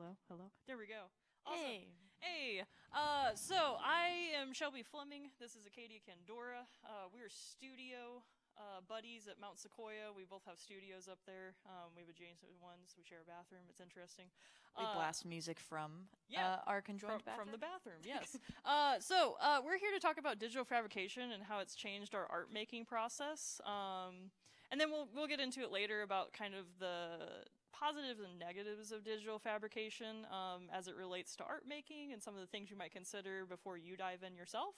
Hello, hello. There we go. Awesome. Hey. Hey, so I am Shelby Fleming. This is Acadia Candora. We're studio buddies at Mount Sequoia. We both have studios up there. We have adjacent ones. We share a bathroom. It's interesting. We blast music from our conjoined bathroom. From the bathroom, yes. So we're here to talk about digital fabrication and how it's changed our art making process. And then we'll get into it later about kind of the positives and negatives of digital fabrication as it relates to art making and some of the things you might consider before you dive in yourself.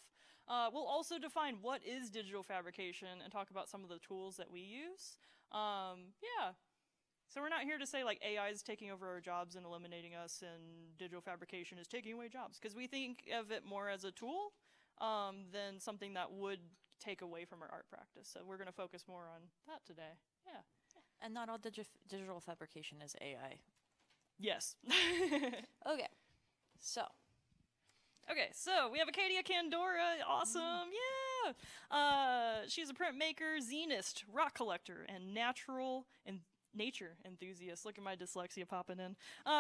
We'll also define what is digital fabrication and talk about some of the tools that we use. Yeah. So we're not here to say like AI is taking over our jobs and eliminating us and digital fabrication is taking away jobs, because we think of it more as a tool than something that would take away from our art practice. So we're going to focus more on that today. Yeah. And not all digital fabrication is AI. Yes. Okay. So we have Acadia Candora. Awesome. Yeah. She's a printmaker, zinist, rock collector, and nature enthusiast. Look at my dyslexia popping in.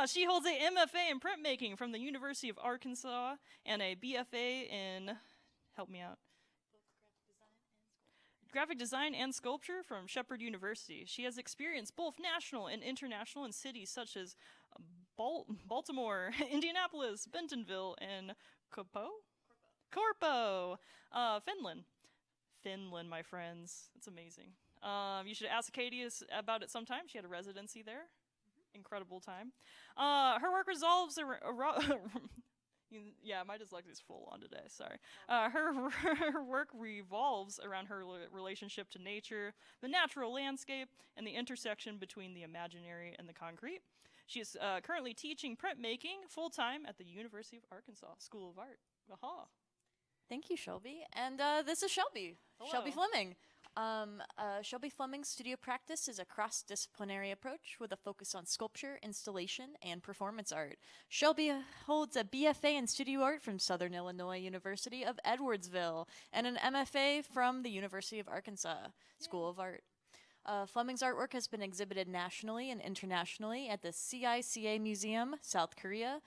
She holds a MFA in printmaking from the University of Arkansas and a BFA in, help me out, graphic design and sculpture from Shepherd University. She has experience both national and international in cities such as Baltimore, Indianapolis, Bentonville, and Corpo, Finland. Finland, my friends. It's amazing. You should ask Acadia about it sometime. She had a residency there. Incredible time. Her work resolves yeah, my dyslexia is full on today. Sorry. Her work revolves around her relationship to nature, the natural landscape, and the intersection between the imaginary and the concrete. She is currently teaching printmaking full-time at the University of Arkansas School of Art. Aha. thank you, Shelby. And this is Shelby. Hello. Shelby Fleming. Shelby Fleming's studio practice is a cross-disciplinary approach with a focus on sculpture, installation, and performance art. Shelby holds a BFA in studio art from Southern Illinois University of Edwardsville and an MFA from the University of Arkansas School of Art. Fleming's artwork has been exhibited nationally and internationally at the CICA Museum, South Korea,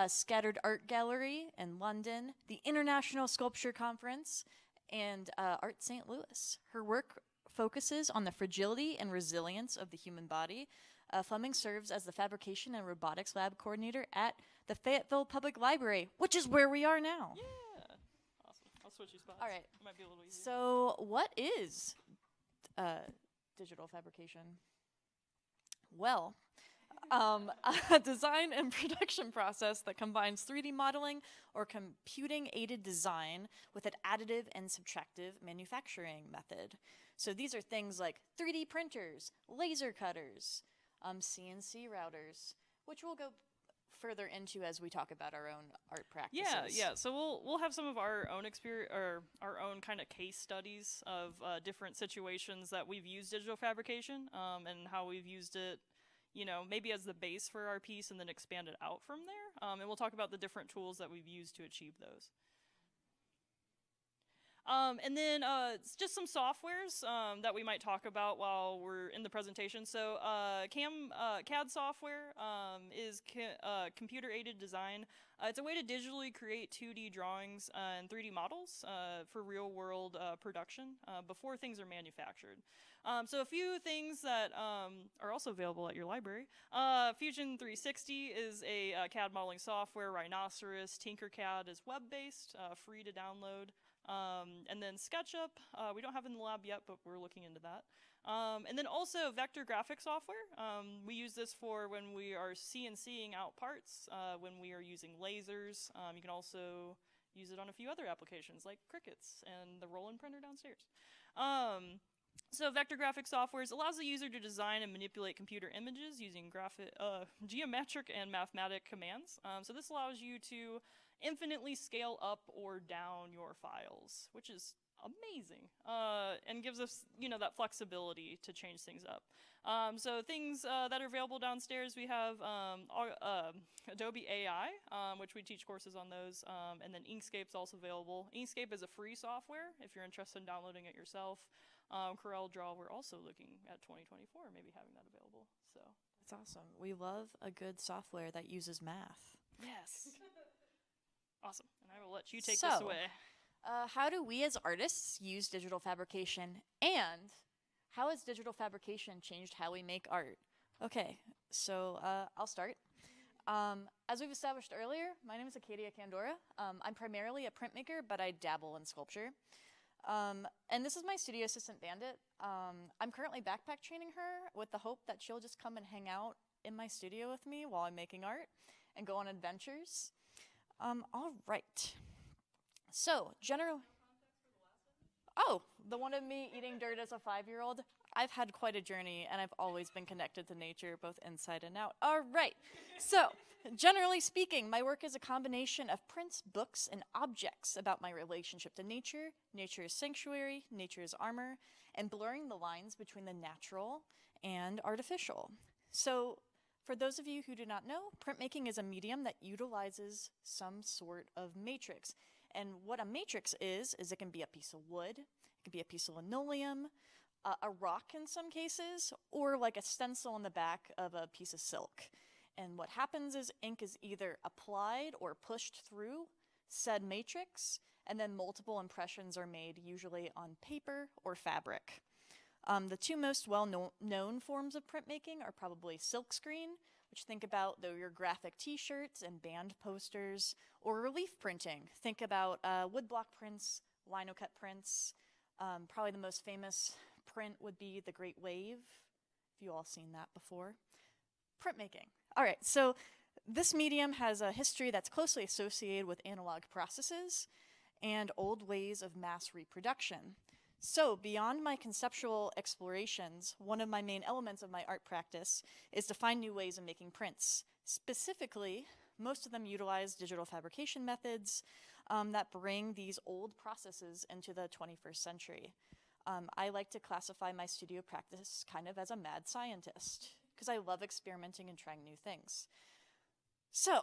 Scattered Art Gallery in London, the International Sculpture Conference, and Art St. Louis. Her work focuses on the fragility and resilience of the human body. Fleming serves as the Fabrication and Robotics Lab Coordinator at the Fayetteville Public Library, which is where we are now. Yeah. Awesome. I'll switch you spots. All right. It might be a little easier. So what is digital fabrication? Well, a design and production process that combines 3D modeling or computing-aided design with an additive and subtractive manufacturing method. So these are things like 3D printers, laser cutters, CNC routers, which we'll go further into as we talk about our own art practices. Yeah. So we'll have some of our own experience or our own kind of case studies of different situations that we've used digital fabrication and how we've used it, you know, maybe as the base for our piece and then expand it out from there. And we'll talk about the different tools that we've used to achieve those. And then just some softwares that we might talk about while we're in the presentation. So CAD software is computer-aided design. It's a way to digitally create 2D drawings and 3D models for real-world production before things are manufactured. So a few things that are also available at your library. Fusion 360 is a CAD modeling software. Rhinoceros, Tinkercad is web-based, free to download. And then SketchUp, we don't have in the lab yet, but we're looking into that. And then also vector graphic software. We use this for when we are CNCing out parts, when we are using lasers. You can also use it on a few other applications like Crickets and the roll-in printer downstairs. So vector graphic software allows the user to design and manipulate computer images using geometric and mathematic commands. So this allows you to infinitely scale up or down your files, which is amazing, and gives us, you know, that flexibility to change things up. So things that are available downstairs, we have Adobe AI, which we teach courses on those, and then Inkscape's also available. Inkscape is a free software if you're interested in downloading it yourself. Corel Draw, we're also looking at 2024, maybe having that available. So That's awesome. We love a good software that uses math. Yes. Awesome. And I will let you take this away. How do we as artists use digital fabrication, and how has digital fabrication changed how we make art? Okay, so I'll start. As we've established earlier, my name is Acadia Candora. I'm primarily a printmaker, but I dabble in sculpture. And this is my studio assistant, Bandit. I'm currently backpack training her with the hope that she'll just come and hang out in my studio with me while I'm making art and go on adventures. All right. So, Oh, the one of me eating dirt as a 5-year-old? I've had quite a journey, and I've always been connected to nature, both inside and out. All right. So, generally speaking, my work is a combination of prints, books, and objects about my relationship to nature, nature's sanctuary, nature's armor, and blurring the lines between the natural and artificial. So, for those of you who do not know, printmaking is a medium that utilizes some sort of matrix. And what a matrix is it can be a piece of wood, it can be a piece of linoleum, a rock in some cases, or like a stencil on the back of a piece of silk. And what happens is ink is either applied or pushed through said matrix, and then multiple impressions are made, usually on paper or fabric. The two most well-known forms of printmaking are probably silkscreen, which think about your graphic t-shirts and band posters, or relief printing. Think about woodblock prints, linocut prints. Probably the most famous print would be The Great Wave, if you all seen that before. Printmaking. All right, so this medium has a history that's closely associated with analog processes and old ways of mass reproduction. So, beyond my conceptual explorations, one of my main elements of my art practice is to find new ways of making prints. Specifically, most of them utilize digital fabrication methods that bring these old processes into the 21st century. I like to classify my studio practice kind of as a mad scientist, because I love experimenting and trying new things. So,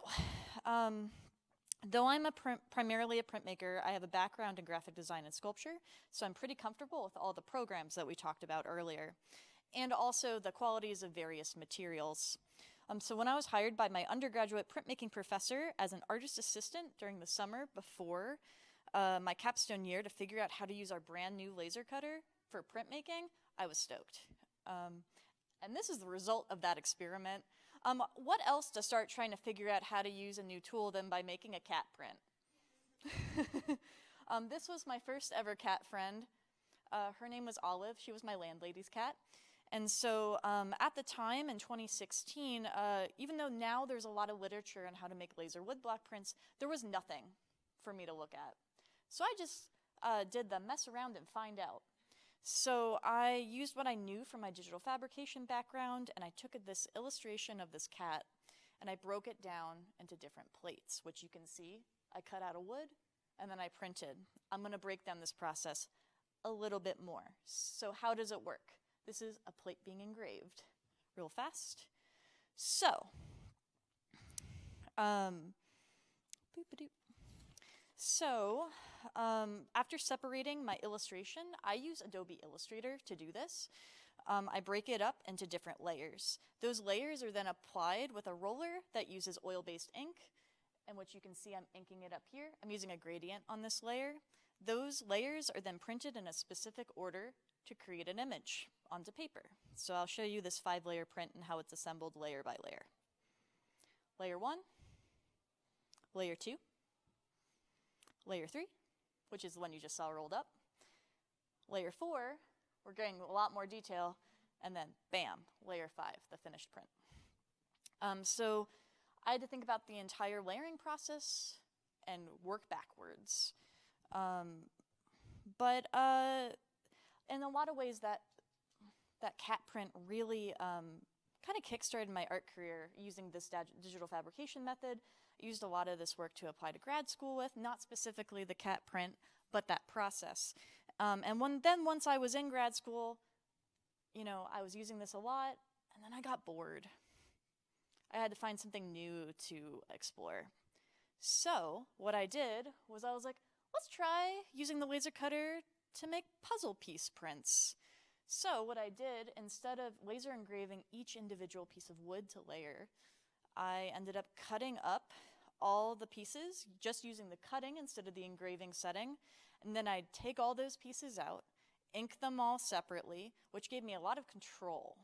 though I'm primarily a printmaker, I have a background in graphic design and sculpture, so I'm pretty comfortable with all the programs that we talked about earlier, and also the qualities of various materials. So when I was hired by my undergraduate printmaking professor as an artist assistant during the summer before my capstone year to figure out how to use our brand new laser cutter for printmaking, I was stoked. And this is the result of that experiment. What else to start trying to figure out how to use a new tool than by making a cat print? This was my first ever cat friend. Her name was Olive. She was my landlady's cat. And so at the time in 2016, even though now there's a lot of literature on how to make laser woodblock prints, there was nothing for me to look at. So I just did the mess around and find out. So I used what I knew from my digital fabrication background, and I took this illustration of this cat, and I broke it down into different plates, which you can see. I cut out a wood, and then I printed. I'm going to break down this process a little bit more. So how does it work? This is a plate being engraved. Real fast. So, after separating my illustration, I use Adobe Illustrator to do this. I break it up into different layers. Those layers are then applied with a roller that uses oil-based ink, and which you can see I'm inking it up here. I'm using a gradient on this layer. Those layers are then printed in a specific order to create an image onto paper. So I'll show you this 5-layer print and how it's assembled layer by layer. Layer 1, layer 2, layer 3, which is the one you just saw rolled up. Layer 4, we're getting a lot more detail, and then bam, layer 5, the finished print. So I had to think about the entire layering process and work backwards. But in a lot of ways, that cat print really kind of kickstarted my art career using this digital fabrication method. I used a lot of this work to apply to grad school with, not specifically the cat print, but that process. And once I was in grad school, you know, I was using this a lot, and then I got bored. I had to find something new to explore. So what I did was I was like, let's try using the laser cutter to make puzzle piece prints. So what I did, instead of laser engraving each individual piece of wood to layer, I ended up cutting up all the pieces, just using the cutting instead of the engraving setting. And then I'd take all those pieces out, ink them all separately, which gave me a lot of control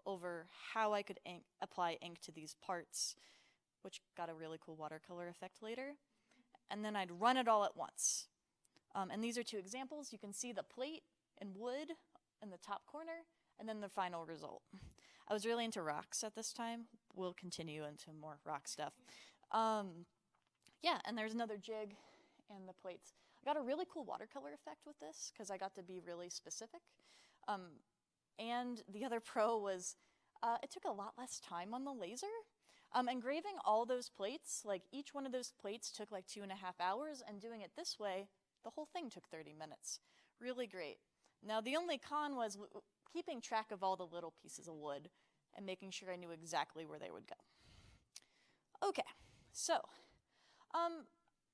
over how I could apply ink to these parts, which got a really cool watercolor effect later. And then I'd run it all at once. And these are two examples. You can see the plate in wood in the top corner, and then the final result. I was really into rocks at this time. We'll continue into more rock stuff. Yeah, and there's another jig and the plates. I got a really cool watercolor effect with this because I got to be really specific. And the other pro was it took a lot less time on the laser. Engraving all those plates, like each one of those plates took like 2.5 hours, and doing it this way, the whole thing took 30 minutes. Really great. Now the only con was keeping track of all the little pieces of wood and making sure I knew exactly where they would go. Okay, so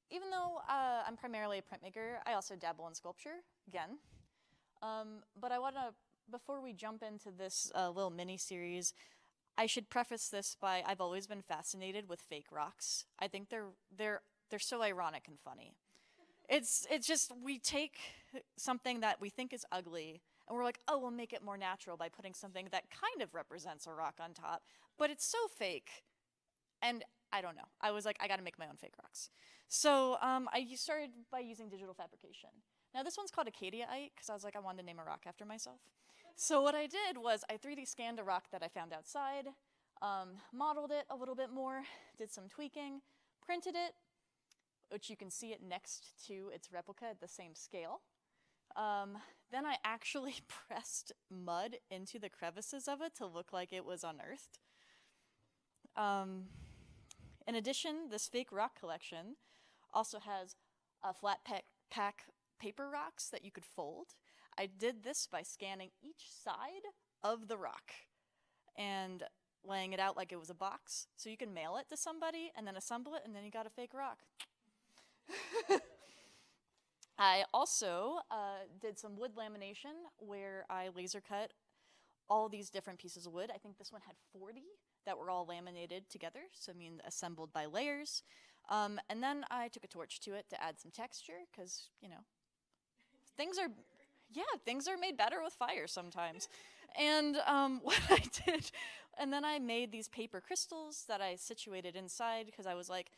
even though I'm primarily a printmaker, I also dabble in sculpture, again. But I want to, before we jump into this little mini-series, I should preface this by I've always been fascinated with fake rocks. I think they're so ironic and funny. It's just, we take something that we think is ugly, and we're like, oh, we'll make it more natural by putting something that kind of represents a rock on top, but it's so fake. And I don't know. I was like, I gotta make my own fake rocks. So I started by using digital fabrication. Now this one's called Acadiaite, because I was like, I wanted to name a rock after myself. So what I did was I 3D scanned a rock that I found outside, modeled it a little bit more, did some tweaking, printed it, which you can see it next to its replica at the same scale. Then I actually pressed mud into the crevices of it to look like it was unearthed. In addition, this fake rock collection also has flat pack paper rocks that you could fold. I did this by scanning each side of the rock and laying it out like it was a box. So you can mail it to somebody and then assemble it, and then you got a fake rock. I also did some wood lamination where I laser cut all these different pieces of wood. I think this one had 40 that were all laminated together, so I mean assembled by layers. And then I took a torch to it to add some texture, because, you know, things are made better with fire sometimes. And what I did, and then I made these paper crystals that I situated inside, because I was like,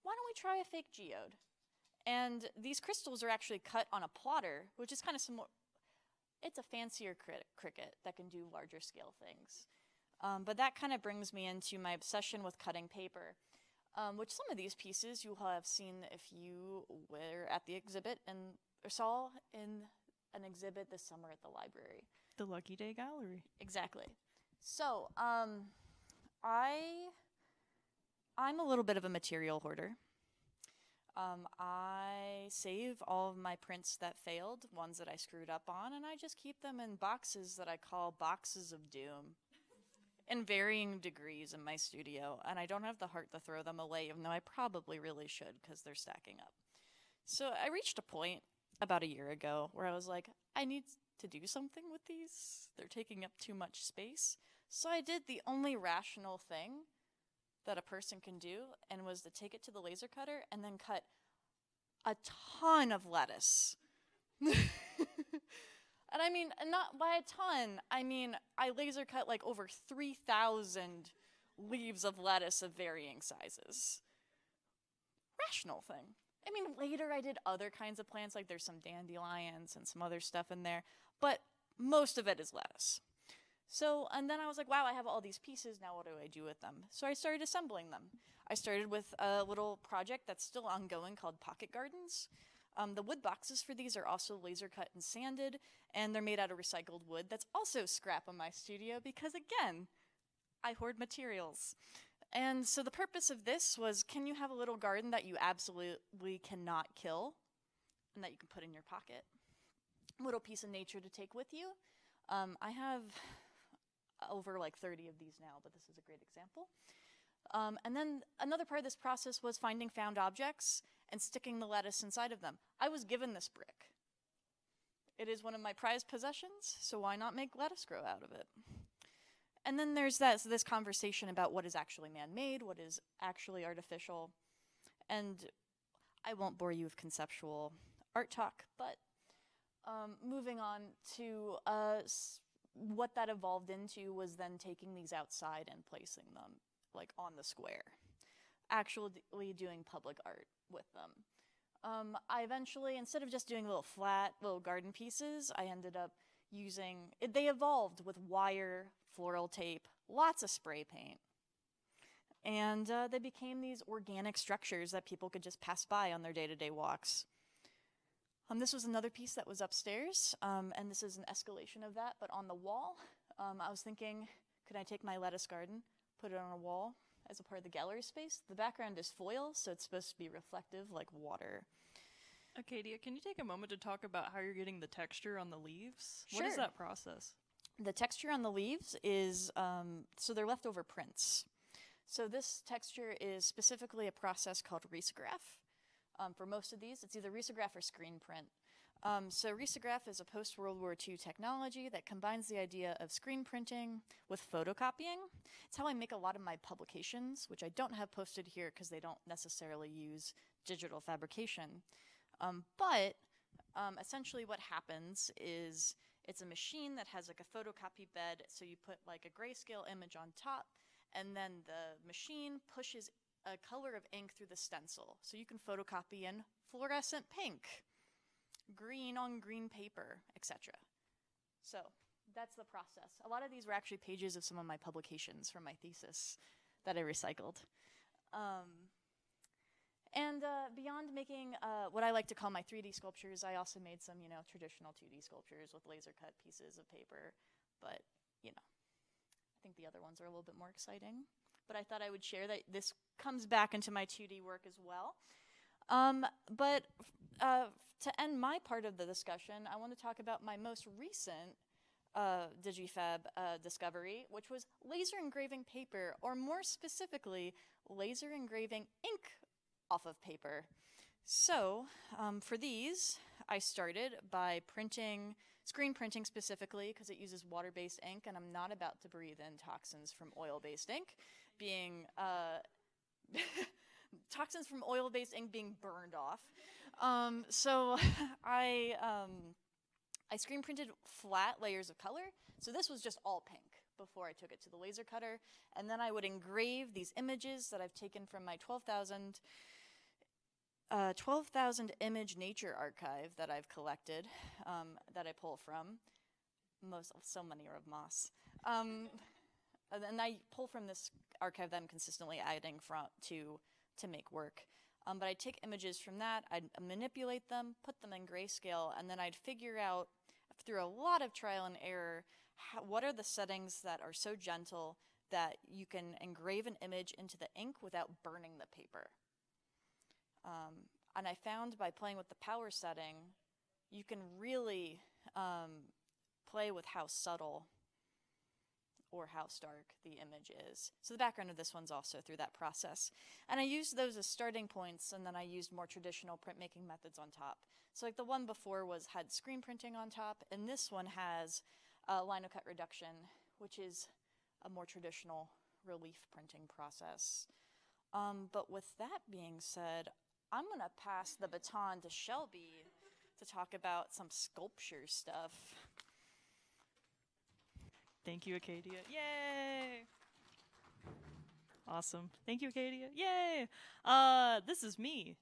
why don't we try a fake geode? And these crystals are actually cut on a plotter, which is kind of similar. It's a fancier cricket that can do larger scale things. But that kind of brings me into my obsession with cutting paper, which some of these pieces you will have seen if you were at the exhibit and saw in an exhibit this summer at the library. The Lucky Day Gallery. Exactly. So I'm a little bit of a material hoarder. I save all of my prints that failed, ones that I screwed up on, and I just keep them in boxes that I call boxes of doom in varying degrees in my studio, and I don't have the heart to throw them away, even though I probably really should because they're stacking up. So I reached a point about a year ago where I was like, I need to do something with these. They're taking up too much space. So I did the only rational thing that a person can do, and was to take it to the laser cutter and then cut a ton of lettuce. And I mean, not by a ton, I mean, I laser cut like over 3,000 leaves of lettuce of varying sizes. Rational thing. I mean, later I did other kinds of plants, like there's some dandelions and some other stuff in there, but most of it is lettuce. So, and then I was like, wow, I have all these pieces, now what do I do with them? So I started assembling them. I started with a little project that's still ongoing called Pocket Gardens. The wood boxes for these are also laser cut and sanded, and they're made out of recycled wood. That's also scrap in my studio because, again, I hoard materials. And so the purpose of this was, can you have a little garden that you absolutely cannot kill and that you can put in your pocket? A little piece of nature to take with you. I have over like 30 of these now, but this is a great example. And then another part of this process was finding found objects and sticking the lettuce inside of them. I was given this brick. It is one of my prized possessions, so why not make lettuce grow out of it? And then there's this conversation about what is actually man-made, what is actually artificial. And I won't bore you with conceptual art talk, but moving on to what that evolved into was then taking these outside and placing them like on the square, actually doing public art with them. I eventually, instead of just doing little garden pieces, I ended up they evolved with wire, floral tape, lots of spray paint. And they became these organic structures that people could just pass by on their day-to-day walks. This was another piece that was upstairs, and this is an escalation of that, but on the wall, I was thinking, could I take my lettuce garden, put it on a wall as a part of the gallery space? The background is foil, so it's supposed to be reflective like water. Acadia, can you take a moment to talk about how you're getting the texture on the leaves? Sure. What is that process? The texture on the leaves is, so they're leftover prints. So this texture is specifically a process called risograph. For most of these, it's either risograph or screen print. So risograph is a post-World War II technology that combines the idea of screen printing with photocopying. It's how I make a lot of my publications, which I don't have posted here because they don't necessarily use digital fabrication. But essentially what happens is it's a machine that has like a photocopy bed, so you put like a grayscale image on top, and then the machine pushes a color of ink through the stencil. So you can photocopy in fluorescent pink, green on green paper, etc. So that's the process. A lot of these were actually pages of some of my publications from my thesis that I recycled. And beyond making what I like to call my 3D sculptures, I also made some, traditional 2D sculptures with laser cut pieces of paper. But, I think the other ones are a little bit more exciting. But I thought I would share that this comes back into my 2D work as well. But to end my part of the discussion, I want to talk about my most recent DigiFab discovery, which was laser engraving paper, or more specifically, laser engraving ink off of paper. So for these, I started by screen printing specifically, because it uses water-based ink, and I'm not about to breathe in toxins from oil-based ink being toxins from oil-based ink being burned off. So I screen printed flat layers of color. So this was just all pink before I took it to the laser cutter, and then I would engrave these images that I've taken from my 12,000 image nature archive that I've collected, that I pull from. So many are of moss. And I pull from this archive that I'm consistently adding to make work. But I'd take images from that, I'd manipulate them, put them in grayscale, and then I'd figure out, through a lot of trial and error, what are the settings that are so gentle that you can engrave an image into the ink without burning the paper. And I found by playing with the power setting, you can really play with how subtle or how stark the image is. So the background of this one's also through that process. And I used those as starting points, and then I used more traditional printmaking methods on top. So like the one before had screen printing on top, and this one has linocut reduction, which is a more traditional relief printing process. But with that being said, I'm gonna pass the baton to Shelby to talk about some sculpture stuff. Thank you, Acadia. Yay! Awesome. Thank you, Acadia. Yay! This is me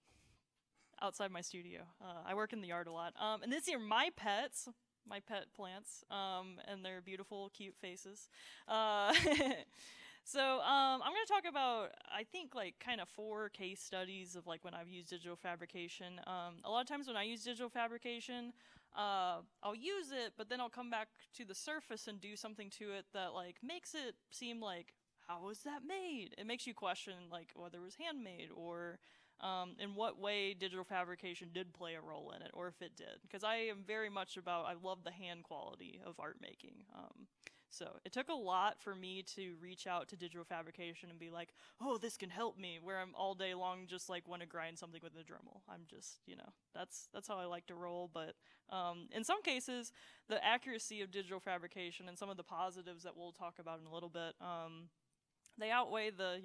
outside my studio. I work in the yard a lot. And these are my pets, my pet plants, and their beautiful, cute faces. So I'm going to talk about, I think, like kind of 4 case studies of like when I've used digital fabrication. A lot of times when I use digital fabrication, I'll use it, but then I'll come back to the surface and do something to it that like makes it seem like, how was that made? It makes you question like whether it was handmade, or in what way digital fabrication did play a role in it, or if it did. Because I am very much about, I love the hand quality of art making. So it took a lot for me to reach out to digital fabrication and be like, oh, this can help me, where I'm all day long just like want to grind something with a Dremel. I'm just, that's how I like to roll. But in some cases, the accuracy of digital fabrication and some of the positives that we'll talk about in a little bit, they outweigh the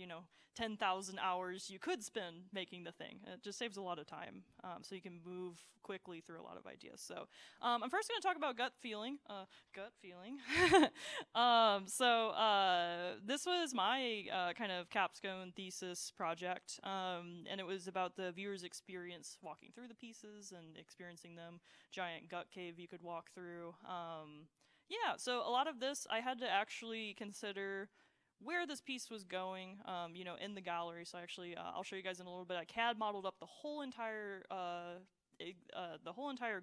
10,000 hours you could spend making the thing. It just saves a lot of time, so you can move quickly through a lot of ideas. So I'm first going to talk about gut feeling. This was my kind of capstone thesis project, and it was about the viewer's experience walking through the pieces and experiencing them. Giant gut cave you could walk through. So a lot of this I had to actually consider where this piece was going, in the gallery. So actually, I'll show you guys in a little bit. I CAD modeled up the whole entire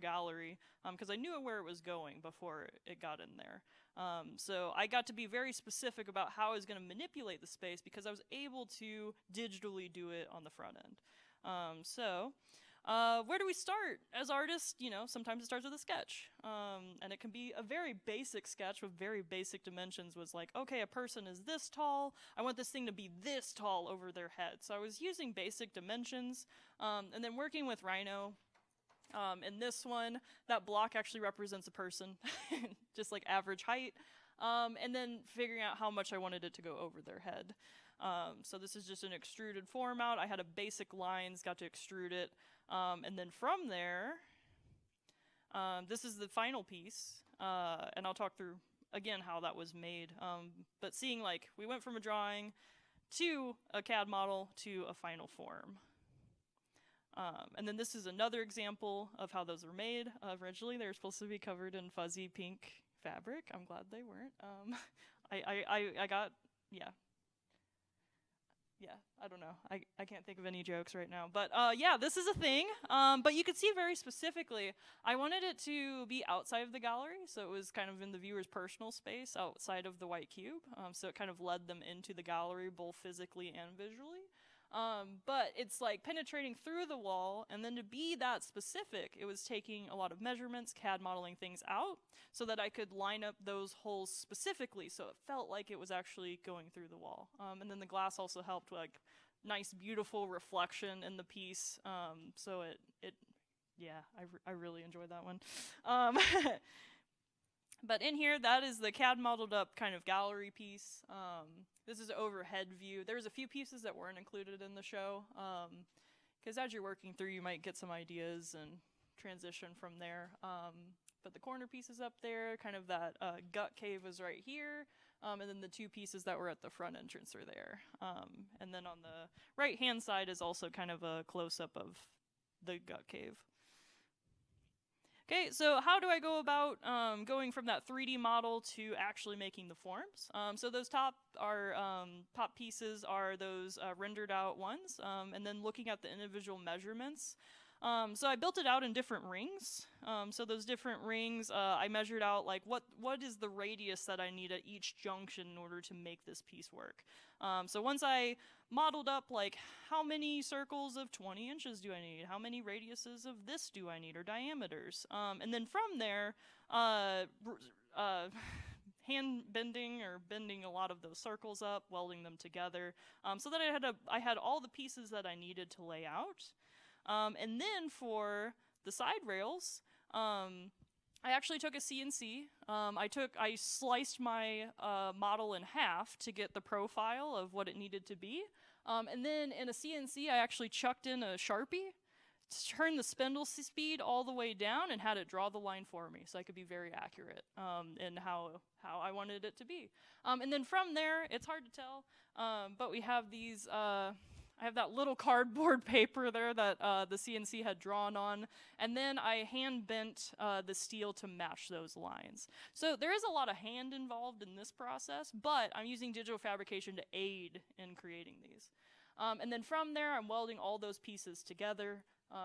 gallery because I knew where it was going before it got in there. So I got to be very specific about how I was going to manipulate the space because I was able to digitally do it on the front end. Where do we start? As artists, sometimes it starts with a sketch. And it can be a very basic sketch with very basic dimensions. Was like, okay, a person is this tall. I want this thing to be this tall over their head. So I was using basic dimensions. And then working with Rhino. In this one, that block actually represents a person, just like average height. And then figuring out how much I wanted it to go over their head. So this is just an extruded form out. I had a basic lines, got to extrude it. And then from there, this is the final piece, and I'll talk through, again, how that was made. But seeing, like, we went from a drawing to a CAD model to a final form. And then this is another example of how those were made. Originally, they were supposed to be covered in fuzzy pink fabric. I'm glad they weren't. I got, yeah. Yeah, I don't know. I can't think of any jokes right now. But this is a thing. But you could see very specifically, I wanted it to be outside of the gallery. So it was kind of in the viewer's personal space outside of the white cube. So it kind of led them into the gallery, both physically and visually. But it's like penetrating through the wall, and then to be that specific, it was taking a lot of measurements, CAD modeling things out, so that I could line up those holes specifically, so it felt like it was actually going through the wall. And then the glass also helped, like, nice, beautiful reflection in the piece. So I really enjoyed that one. But in here, that is the CAD modeled up kind of gallery piece. This is an overhead view. There's a few pieces that weren't included in the show, because as you're working through, you might get some ideas and transition from there. But the corner piece is up there, kind of that gut cave was right here, and then the two pieces that were at the front entrance are there. And then on the right-hand side is also kind of a close-up of the gut cave. Okay, so how do I go about going from that 3D model to actually making the forms? So those top pieces are those rendered out ones, and then looking at the individual measurements. So I built it out in different rings. So those different rings, I measured out like what is the radius that I need at each junction in order to make this piece work. So once I modeled up like how many circles of 20 inches do I need, how many radiuses of this do I need, or diameters, and then from there, hand bending or bending a lot of those circles up, welding them together, so that I had all the pieces that I needed to lay out. And then for the side rails, I actually took a CNC. I sliced my model in half to get the profile of what it needed to be. And then in a CNC, I actually chucked in a Sharpie to turn the spindle speed all the way down and had it draw the line for me, so I could be very accurate in how I wanted it to be. And then from there, it's hard to tell, but we have these. I have that little cardboard paper there that the CNC had drawn on, and then I hand bent the steel to match those lines. So there is a lot of hand involved in this process, but I'm using digital fabrication to aid in creating these. And then from there, I'm welding all those pieces together,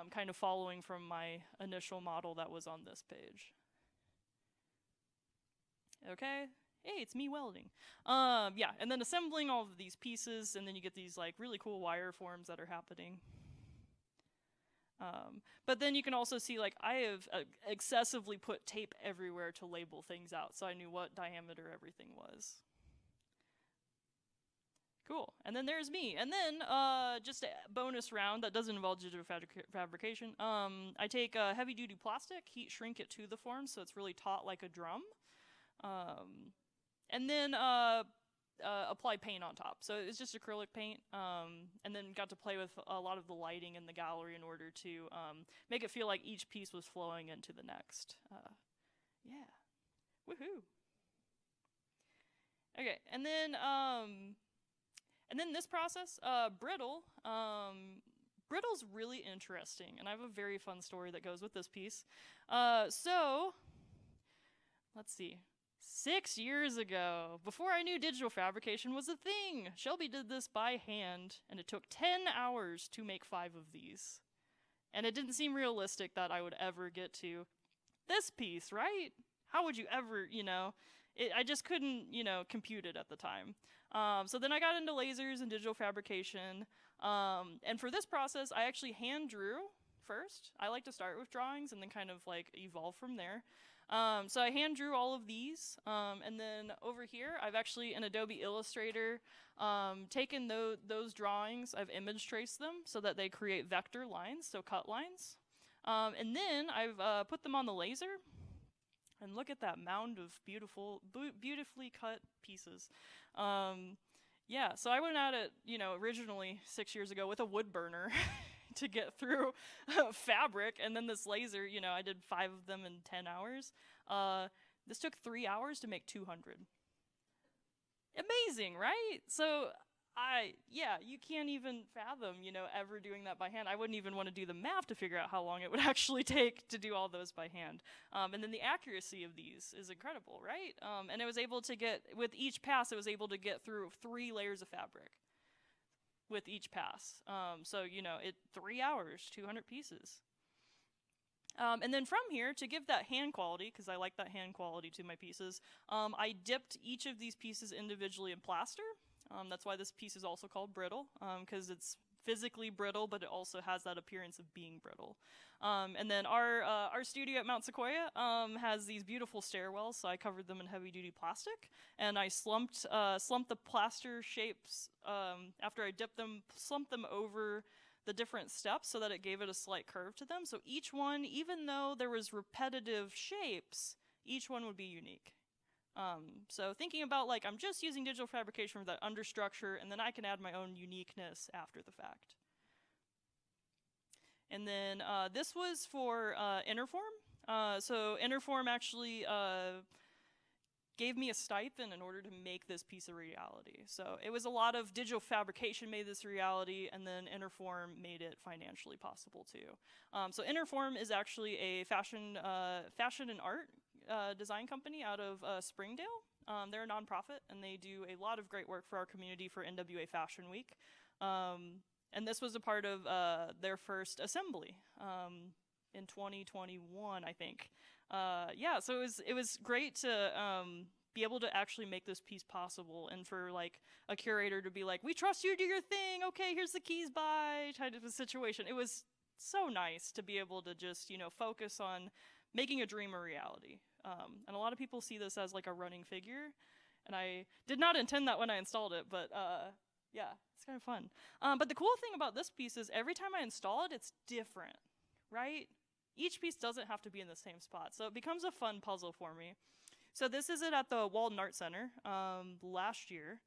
kind of following from my initial model that was on this page. Okay. Hey, it's me welding. And then assembling all of these pieces, and then you get these like really cool wire forms that are happening. But then you can also see, like, I have excessively put tape everywhere to label things out, so I knew what diameter everything was. Cool. And then there's me. And then just a bonus round that doesn't involve digital fabrication. I take heavy duty plastic, heat shrink it to the form so it's really taut like a drum. And then apply paint on top. So it's just acrylic paint. And then got to play with a lot of the lighting in the gallery in order to make it feel like each piece was flowing into the next. Yeah. Woohoo. Okay, and then this process, brittle. Brittle's really interesting, and I have a very fun story that goes with this piece. So, let's see. 6 years ago, before I knew digital fabrication was a thing, Shelby did this by hand, and it took 10 hours to make 5 of these. And it didn't seem realistic that I would ever get to this piece, right? How would you ever, I just couldn't, compute it at the time. So then I got into lasers and digital fabrication. And for this process, I actually hand drew first. I like to start with drawings and then kind of like evolve from there. So I hand drew all of these. And then over here, I've actually, in Adobe Illustrator, taken those drawings, I've image traced them so that they create vector lines, so cut lines. And then I've put them on the laser. And look at that mound of beautifully cut pieces. Yeah, so I went at it, originally 6 years ago with a wood burner to get through fabric, and then this laser, I did 5 of them in 10 hours. This took 3 hours to make 200. Amazing, right? So you can't even fathom, ever doing that by hand. I wouldn't even want to do the math to figure out how long it would actually take to do all those by hand. And then the accuracy of these is incredible, right? And it was able to get, with each pass, it was able to get through 3 layers of fabric with each pass. So, 3 hours, 200 pieces. And then from here, to give that hand quality, because I like that hand quality to my pieces, I dipped each of these pieces individually in plaster. That's why this piece is also called brittle, because it's physically brittle, but it also has that appearance of being brittle. And then our studio at Mount Sequoia has these beautiful stairwells, so I covered them in heavy-duty plastic, and I slumped the plaster shapes after I dipped them, slumped them over the different steps so that it gave it a slight curve to them. So each one, even though there was repetitive shapes, each one would be unique. So thinking about, like, I'm just using digital fabrication for that understructure, and then I can add my own uniqueness after the fact. And then this was for Interform. So Interform actually gave me a stipend in order to make this piece a reality. So it was a lot of digital fabrication made this a reality, and then Interform made it financially possible too. So Interform is actually a fashion and art design company out of Springdale. They're a nonprofit, and they do a lot of great work for our community for NWA Fashion Week. And this was a part of their first assembly in 2021, I think. Yeah, so it was great to be able to actually make this piece possible, and for like a curator to be like, "We trust you to do your thing. Okay, here's the keys, bye," type of a situation. It was so nice to be able to just focus on making a dream a reality. And a lot of people see this as like a running figure, and I did not intend that when I installed it, but yeah, it's kind of fun. But the cool thing about this piece is every time I install it, it's different, right? Each piece doesn't have to be in the same spot, so it becomes a fun puzzle for me. So this is it at the Walden Art Center last year.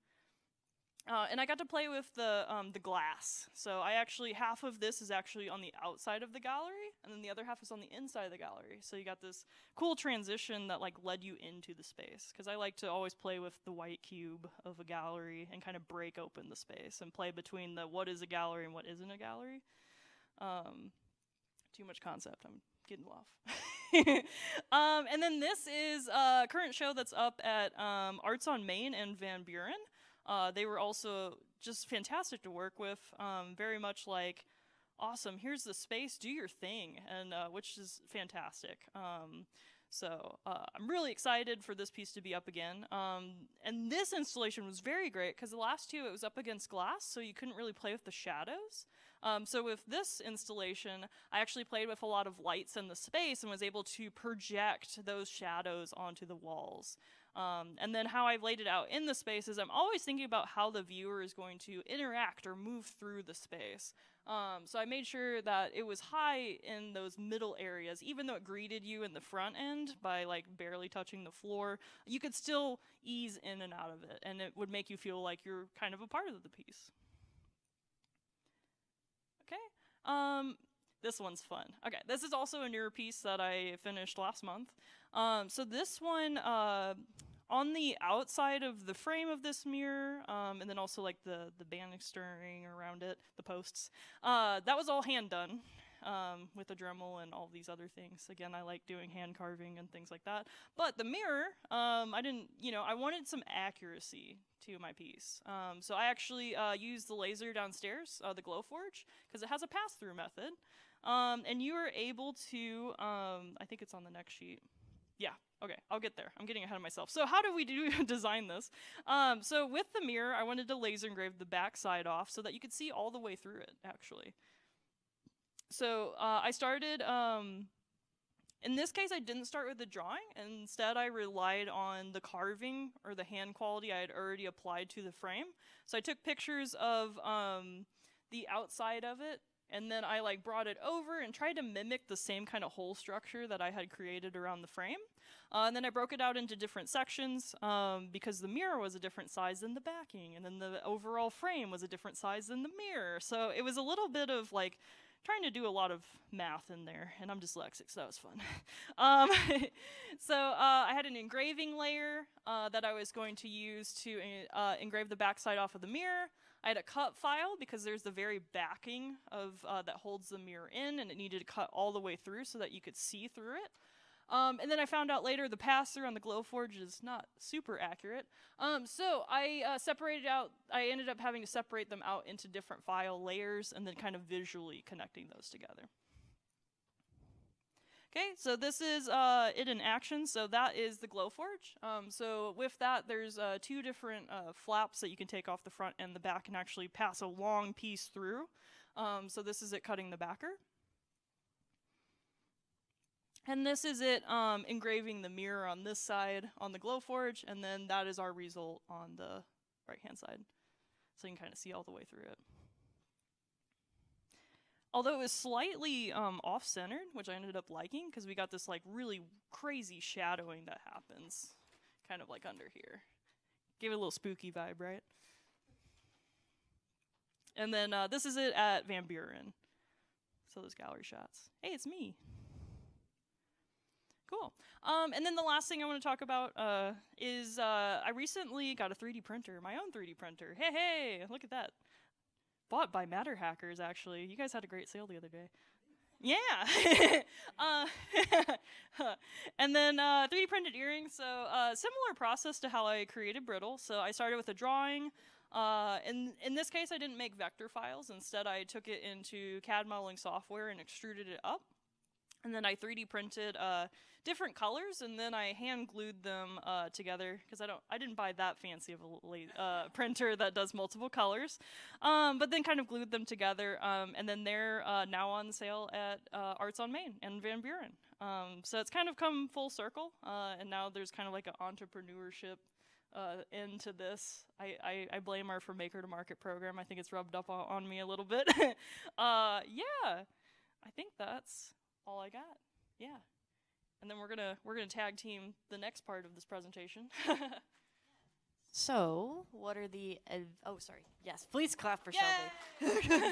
And I got to play with the glass. So half of this is actually on the outside of the gallery, and then the other half is on the inside of the gallery. So you got this cool transition that like led you into the space. Because I like to always play with the white cube of a gallery and kind of break open the space and play between the what is a gallery and what isn't a gallery. Too much concept. I'm getting off. And then this is a current show that's up at Arts on Main and Van Buren. They were also just fantastic to work with, very much like, awesome, here's the space, do your thing, and which is fantastic. So I'm really excited for this piece to be up again. And this installation was very great, because the last two, it was up against glass, so you couldn't really play with the shadows. So with this installation, I actually played with a lot of lights in the space and was able to project those shadows onto the walls. And then how I've laid it out in the space is I'm always thinking about how the viewer is going to interact or move through the space. So I made sure that it was high in those middle areas, even though it greeted you in the front end by like barely touching the floor, you could still ease in and out of it, and it would make you feel like you're kind of a part of the piece. Okay. This one's fun. Okay, this is also a newer piece that I finished last month. So this one, on the outside of the frame of this mirror, and then also like the banistering around it, the posts, that was all hand done with a Dremel and all these other things. Again, I like doing hand carving and things like that. But the mirror, I didn't, I wanted some accuracy to my piece. So I actually used the laser downstairs, the Glowforge, because it has a pass-through method. And you are able to, I think it's on the next sheet. Yeah, okay, I'll get there. I'm getting ahead of myself. So how do we design this? So with the mirror, I wanted to laser engrave the back side off so that you could see all the way through it, actually. So I started, in this case, I didn't start with the drawing. Instead, I relied on the carving or the hand quality I had already applied to the frame. So I took pictures of the outside of it, and then I like brought it over and tried to mimic the same kind of hole structure that I had created around the frame. And then I broke it out into different sections because the mirror was a different size than the backing, and then the overall frame was a different size than the mirror. So it was a little bit of like trying to do a lot of math in there, and I'm dyslexic, so that was fun. So I had an engraving layer that I was going to use to engrave the backside off of the mirror. I had a cut file because there's the very backing of that holds the mirror in, and it needed to cut all the way through so that you could see through it. And then I found out later the pass-through on the Glowforge is not super accurate. So I separated out, I ended up having to separate them out into different file layers and then kind of visually connecting those together. Okay, so this is it in action. So that is the Glowforge. So with that, there's two different flaps that you can take off the front and the back and actually pass a long piece through. So this is it cutting the backer. And this is it engraving the mirror on this side on the Glowforge, and then that is our result on the right-hand side. So you can kind of see all the way through it. Although it was slightly off-centered, which I ended up liking, because we got this like really crazy shadowing that happens, kind of like under here. Gave it a little spooky vibe, right? And then this is it at Van Buren. So those gallery shots. Hey, it's me. Cool. And then the last thing I want to talk about is I recently got a 3D printer, my own 3D printer. Hey, look at that. Bought by Matter Hackers, actually. You guys had a great sale the other day. Yeah. And then 3D printed earrings. So similar process to how I created Brittle. So I started with a drawing. In this case, I didn't make vector files. Instead, I took it into CAD modeling software and extruded it up. And then I 3D printed different colors, and then I hand glued them together because I didn't buy that fancy of a printer that does multiple colors, but then kind of glued them together, and then they're now on sale at Arts on Main and Van Buren. So it's kind of come full circle, and now there's kind of like an entrepreneurship into this. I blame our From Maker to Market program. I think it's rubbed up on me a little bit. Yeah, I think that's all I got. Yeah. And then we're gonna tag team the next part of this presentation. So, what are the oh, sorry. Yes, please clap for Yay! Shelby.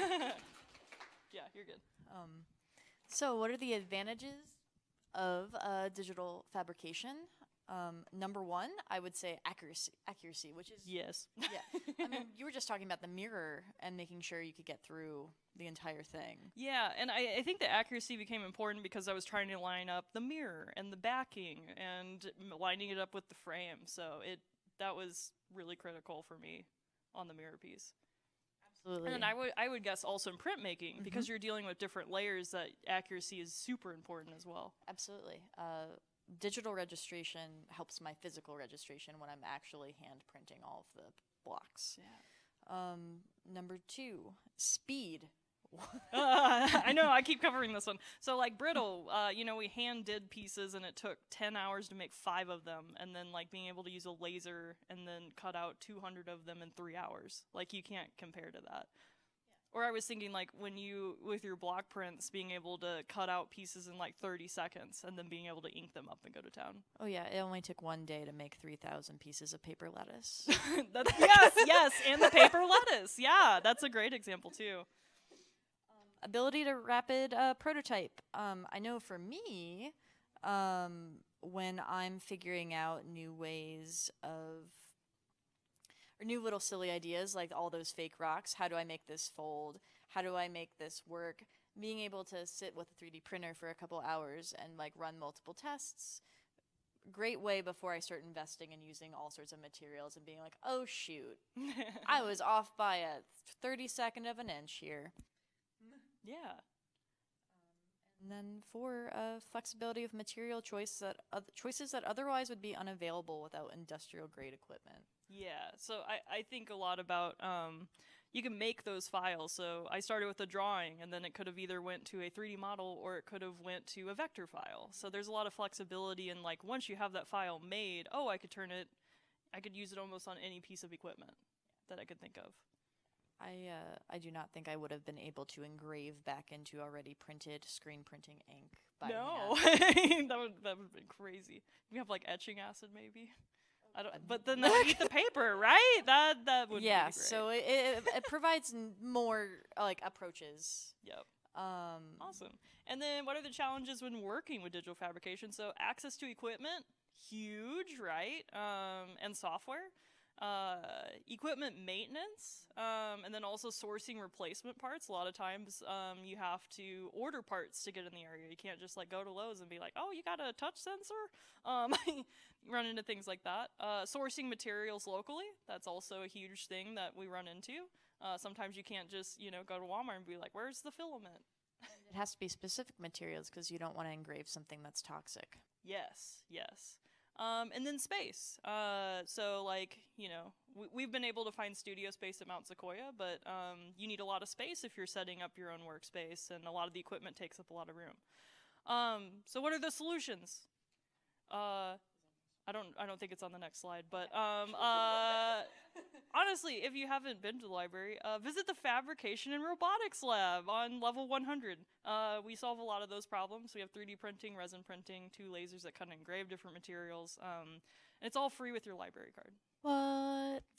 Yeah, you're good. So, what are the advantages of digital fabrication? Number one, I would say accuracy, which is yes. Yeah. I mean, you were just talking about the mirror and making sure you could get through the entire thing. Yeah, and I think the accuracy became important because I was trying to line up the mirror and the backing and lining it up with the frame. So that was really critical for me on the mirror piece. Absolutely. And then I would guess also in printmaking, because you're dealing with different layers, that accuracy is super important as well. Absolutely. Digital registration helps my physical registration when I'm actually hand printing all of the blocks. Yeah. Number two, speed. I know, I keep covering this one. So, like, brittle, we hand did pieces and it took 10 hours to make 5 of them. And then, like, being able to use a laser and then cut out 200 of them in 3 hours. Like, you can't compare to that. Or I was thinking, like, when you, with your block prints, being able to cut out pieces in, like, 30 seconds and then being able to ink them up and go to town. Oh, yeah, it only took 1 day to make 3,000 pieces of paper lettuce. Yes, and the paper lettuce. Yeah, that's a great example, too. Ability to rapid prototype. I know for me, when I'm figuring out new ways of, or new little silly ideas, like all those fake rocks, how do I make this fold? How do I make this work? Being able to sit with a 3D printer for a couple hours and like run multiple tests, great way before I start investing in using all sorts of materials and being like, oh shoot, I was off by a 32nd of an inch here. Yeah. And then for flexibility of material choices that otherwise would be unavailable without industrial grade equipment. Yeah, so I think a lot about, you can make those files. So I started with a drawing, and then it could have either went to a 3D model or it could have went to a vector file. So there's a lot of flexibility, and like once you have that file made, I could use it almost on any piece of equipment that I could think of. I do not think I would have been able to engrave back into already printed screen printing ink by No, hand. that would have been crazy. We have like etching acid, maybe. I don't. But then that would eat the paper, right? That would. Yeah. Be great. So it provides more like approaches. Yep. Awesome. And then, what are the challenges when working with digital fabrication? So access to equipment, huge, right? And software. Equipment maintenance, and then also sourcing replacement parts. A lot of times you have to order parts to get in the area. You can't just like go to Lowe's and be like, oh, you got a touch sensor? You run into things like that. Sourcing materials locally, that's also a huge thing that we run into. Sometimes you can't just go to Walmart and be like, where's the filament? It has to be specific materials because you don't want to engrave something that's toxic. Yes. And then space. So, like, we've been able to find studio space at Mount Sequoia, but you need a lot of space if you're setting up your own workspace, and a lot of the equipment takes up a lot of room. So what are the solutions? I don't think it's on the next slide, but honestly, if you haven't been to the library, visit the Fabrication and Robotics Lab on level 100. We solve a lot of those problems. We have 3D printing, resin printing, 2 lasers that cut and engrave different materials, and it's all free with your library card.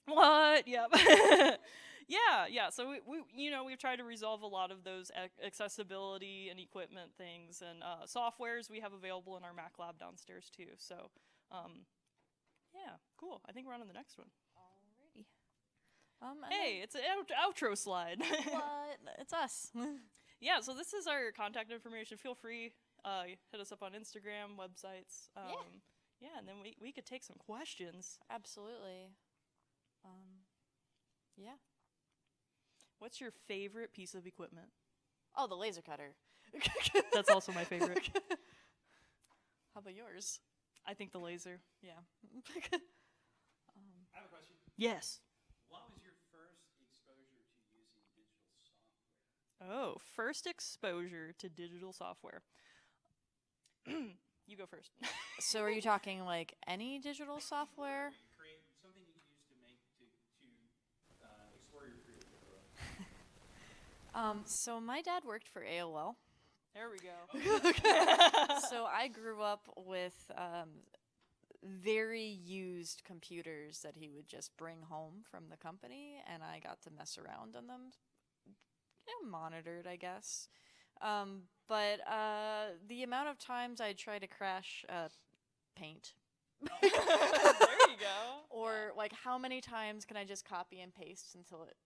What? Yep. Yeah. So we've tried to resolve a lot of those accessibility and equipment things, and softwares we have available in our Mac lab downstairs too. So. Yeah, cool. I think we're on to the next one. Alrighty. Hey, it's an outro slide. What? It's us. Yeah, so this is our contact information. Feel free, hit us up on Instagram, websites. Yeah, and then we could take some questions. Absolutely. Yeah. What's your favorite piece of equipment? Oh, the laser cutter. That's also my favorite. How about yours? I think the laser. Yeah. I have a question. Yes. What was your first exposure to using digital software? Oh, first exposure to digital software. You go first. So are you talking like any digital software? Create something you could use to make to explore your creative world. So my dad worked for AOL. There we go. So I grew up with very used computers that he would just bring home from the company, and I got to mess around on them. Monitored, I guess. But the amount of times I try to crash Paint. There you go. Or like how many times can I just copy and paste until it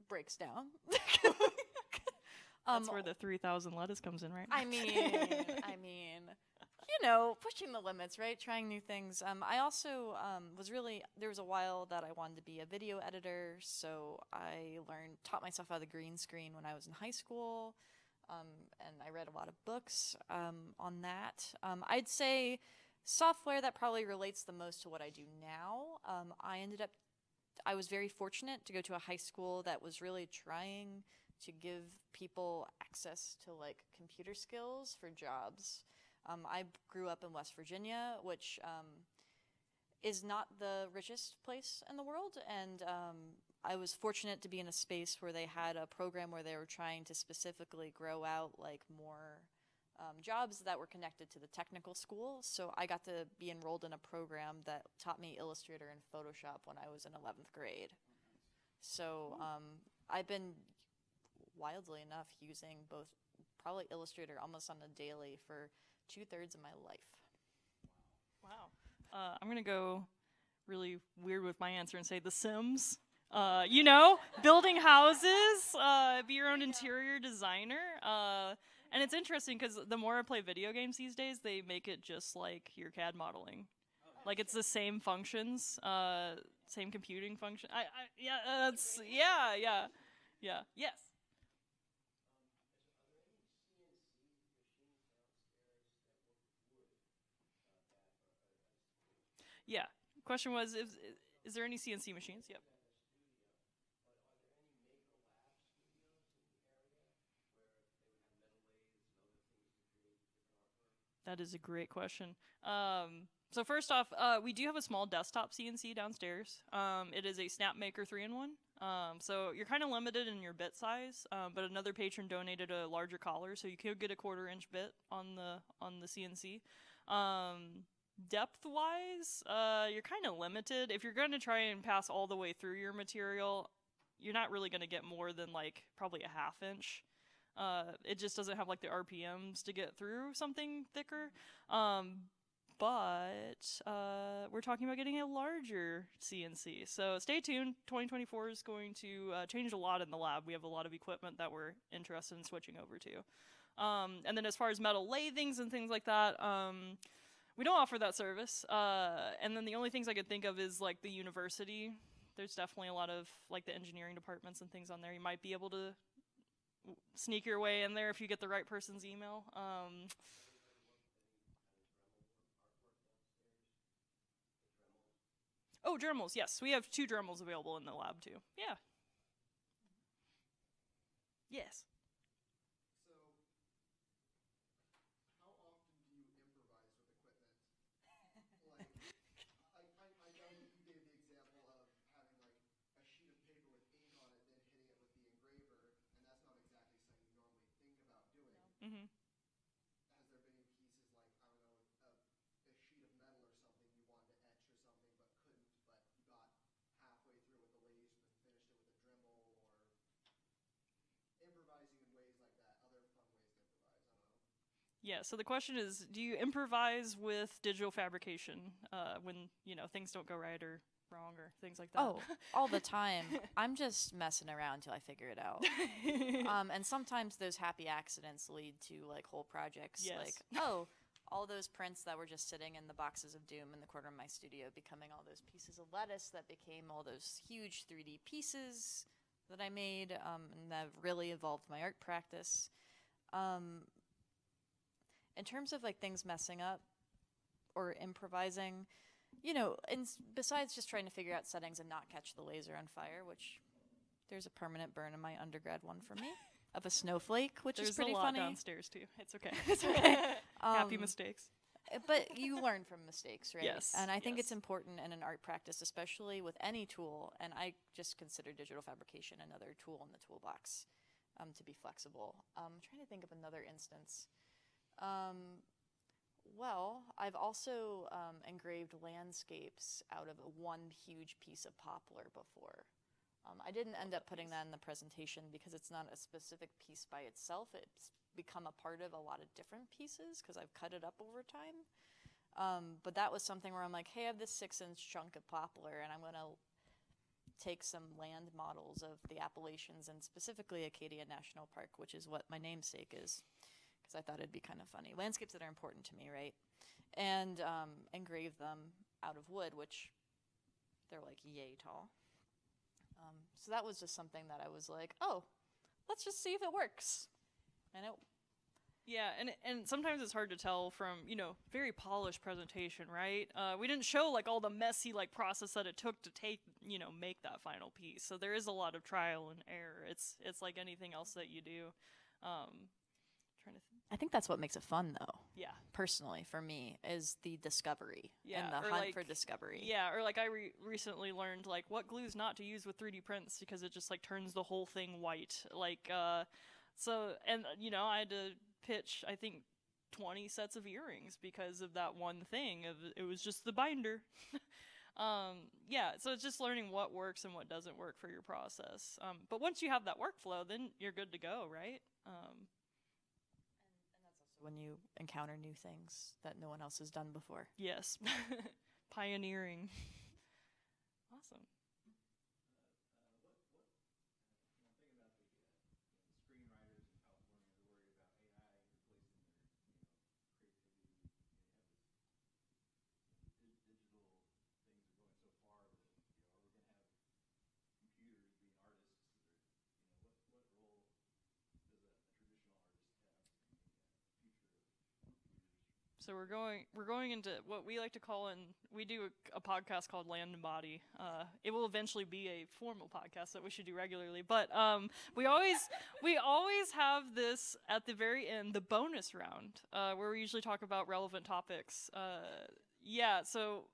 breaks down? That's where the 3,000 lettuce comes in, right? I mean, pushing the limits, right? Trying new things. I also there was a while that I wanted to be a video editor, so I taught myself how to green screen when I was in high school, and I read a lot of books on that. I'd say software that probably relates the most to what I do now. I was very fortunate to go to a high school that was really trying to give people access to like computer skills for jobs. I grew up in West Virginia, which is not the richest place in the world, and I was fortunate to be in a space where they had a program where they were trying to specifically grow out like more jobs that were connected to the technical school. So I got to be enrolled in a program that taught me Illustrator and Photoshop when I was in 11th grade. So I've been, wildly enough, using both probably Illustrator almost on a daily for 2/3 of my life. Wow. I'm going to go really weird with my answer and say The Sims. You know, building houses, be your own interior designer. And it's interesting because the more I play video games these days, they make it just like your CAD modeling. Like it's the same functions, same computing function. Yeah. Yes. Yeah. Question was, is there any CNC machines? Yep. That is a great question. So first off, we do have a small desktop CNC downstairs. It is a Snapmaker 3-in-1. So you're kind of limited in your bit size, but another patron donated a larger collar, so you could get a 1/4-inch bit on the CNC. Depth-wise, you're kind of limited. If you're going to try and pass all the way through your material, you're not really going to get more than like probably a 1/2 inch. It just doesn't have like the RPMs to get through something thicker. But we're talking about getting a larger CNC. So stay tuned. 2024 is going to change a lot in the lab. We have a lot of equipment that we're interested in switching over to. And then as far as metal lathings and things like that, we don't offer that service. And then the only things I could think of is like the university. There's definitely a lot of like the engineering departments and things on there. You might be able to sneak your way in there if you get the right person's email. Oh, Dremels, yes. We have 2 Dremels available in the lab too. Yeah. Yes. So, how often do you improvise with equipment? Like, I know that you gave the example of having like a sheet of paper with ink on it, then hitting it with the engraver, and that's not exactly something you normally think about doing. Mm-hmm. Has there been pieces like, I don't know, a sheet of metal or something you wanted to etch or something but couldn't, but you got halfway through with the lathe and finished it with a Dremel, or improvising in ways like that, other fun ways to improvise, I don't know. Yeah, so the question is, do you improvise with digital fabrication when, you know, things don't go right or wrong or things like that? Oh, all the time. I'm just messing around till I figure it out. And sometimes those happy accidents lead to like whole projects. Yes. Like, oh, all those prints that were just sitting in the boxes of doom in the corner of my studio becoming all those pieces of lettuce that became all those huge 3D pieces that I made, and that really evolved my art practice. In terms of like things messing up or improvising, you know, and besides just trying to figure out settings and not catch the laser on fire, which there's a permanent burn in my undergrad one for me of a snowflake, which There's is pretty a lot funny. downstairs too. It's okay. It's okay. Happy mistakes. But you learn from mistakes, right? Yes, And I think yes. it's important in an art practice, especially with any tool, and I just consider digital fabrication another tool in the toolbox, to be flexible. I'm trying to think of another instance. Well, I've also engraved landscapes out of one huge piece of poplar before. I didn't end up putting that in the presentation because it's not a specific piece by itself. It's become a part of a lot of different pieces because I've cut it up over time. But that was something where I'm like, hey, I have this 6-inch chunk of poplar and I'm going to take some land models of the Appalachians and specifically Acadia National Park, which is what my namesake is, because I thought it'd be kind of funny. Landscapes that are important to me, right? And engrave them out of wood, which they're like yay tall. So that was just something that I was like, oh, let's just see if it works. And Yeah, and sometimes it's hard to tell from, very polished presentation, right? We didn't show like all the messy like process that it took to make that final piece. So there is a lot of trial and error. It's like anything else that you do. Trying to I think that's what makes it fun, though. yeah. Personally, for me, is the discovery Yeah, and the or hunt for like- discovery. Yeah, or like I recently learned like what glues not to use with 3D prints because it just like turns the whole thing white. Like so and I had to pitch I think 20 sets of earrings because of that one thing. It was just the binder. Yeah, so it's just learning what works and what doesn't work for your process. But once you have that workflow, then you're good to go, right? When you encounter new things that no one else has done before. Yes, pioneering. Awesome. Screenwriters in California are worried about AI replacing their, creativity. They have this digital things are going so far that, are we going to have computers being artists? Or, what role does a traditional artist have in the future of computers? So we're going into what we like to call, and we do a podcast called Land and Body. It will eventually be a formal podcast that we should do regularly. But we always have this at the very end, the bonus round, where we usually talk about relevant topics. Yeah, so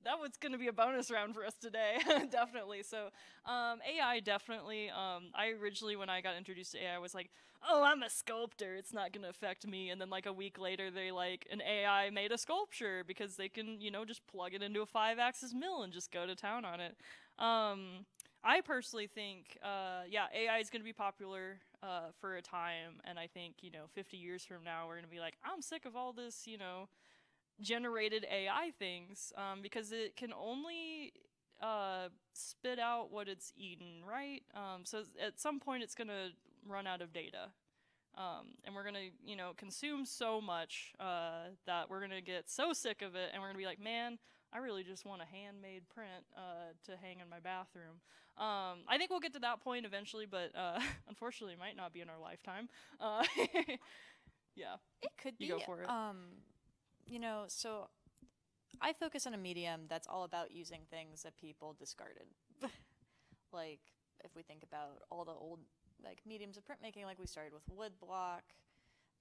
that was going to be a bonus round for us today, definitely. So AI, definitely. I originally, when I got introduced to AI, was like, oh, I'm a sculptor, it's not going to affect me. And then like a week later, an AI made a sculpture because they can, just plug it into a 5-axis mill and just go to town on it. I personally think, AI is going to be popular for a time. And I think, 50 years from now, we're going to be like, I'm sick of all this, generated AI things, because it can only spit out what it's eaten, right? So at some point it's going to run out of data. And we're going to, consume so much that we're going to get so sick of it, and we're going to be like, man, I really just want a handmade print to hang in my bathroom. I think we'll get to that point eventually, but unfortunately it might not be in our lifetime. Yeah. It could be. You go for it. So I focus on a medium that's all about using things that people discarded. Like, if we think about all the old, mediums of printmaking, like we started with wood block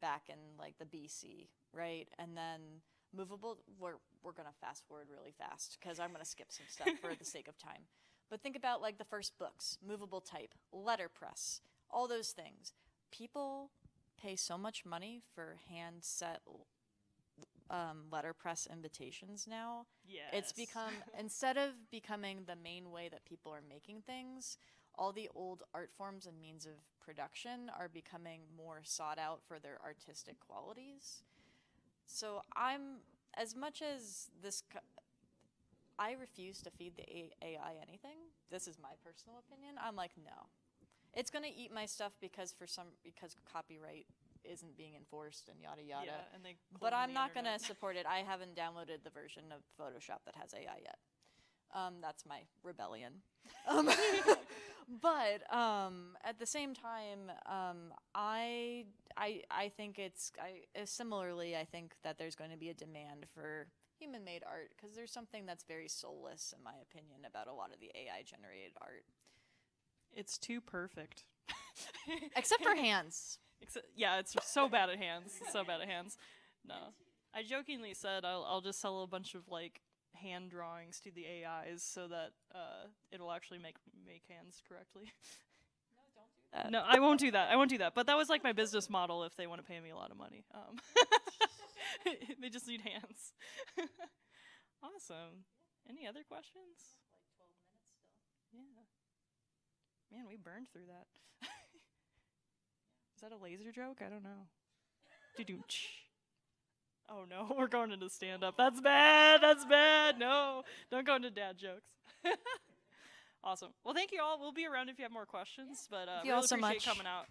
back in, the BC, right? And then movable, we're going to fast forward really fast because I'm going to skip some stuff for the sake of time. But think about, the first books, movable type, letterpress, all those things. People pay so much money for hand-set letterpress invitations now. Yes. It's become, instead of becoming the main way that people are making things, all the old art forms and means of production are becoming more sought out for their artistic qualities. So as much as I refuse to feed the AI anything. This is my personal opinion. I'm like, no. It's going to eat my stuff because copyright isn't being enforced and yada yada. Yeah, and they But clone I'm the not going to internet. support it. I haven't downloaded the version of Photoshop that has AI yet. That's my rebellion. But at the same time, I think similarly, I think that there's going to be a demand for human-made art because there's something that's very soulless, in my opinion, about a lot of the AI-generated art. It's too perfect. Except for hands. Yeah, it's so bad at hands. So bad at hands. No. I jokingly said I'll just sell a bunch of hand drawings to the AIs so that it'll actually make hands correctly. No, I won't do that. I won't do that. But that was my business model if they want to pay me a lot of money. They just need hands. Awesome. Any other questions? 12 minutes still. Yeah. Man, we burned through that. Is that a laser joke? I don't know. Oh no, we're going into stand-up. That's bad. That's bad. No, don't go into dad jokes. Awesome. Well, thank you all. We'll be around if you have more questions. But Thank you really all so appreciate much. coming out.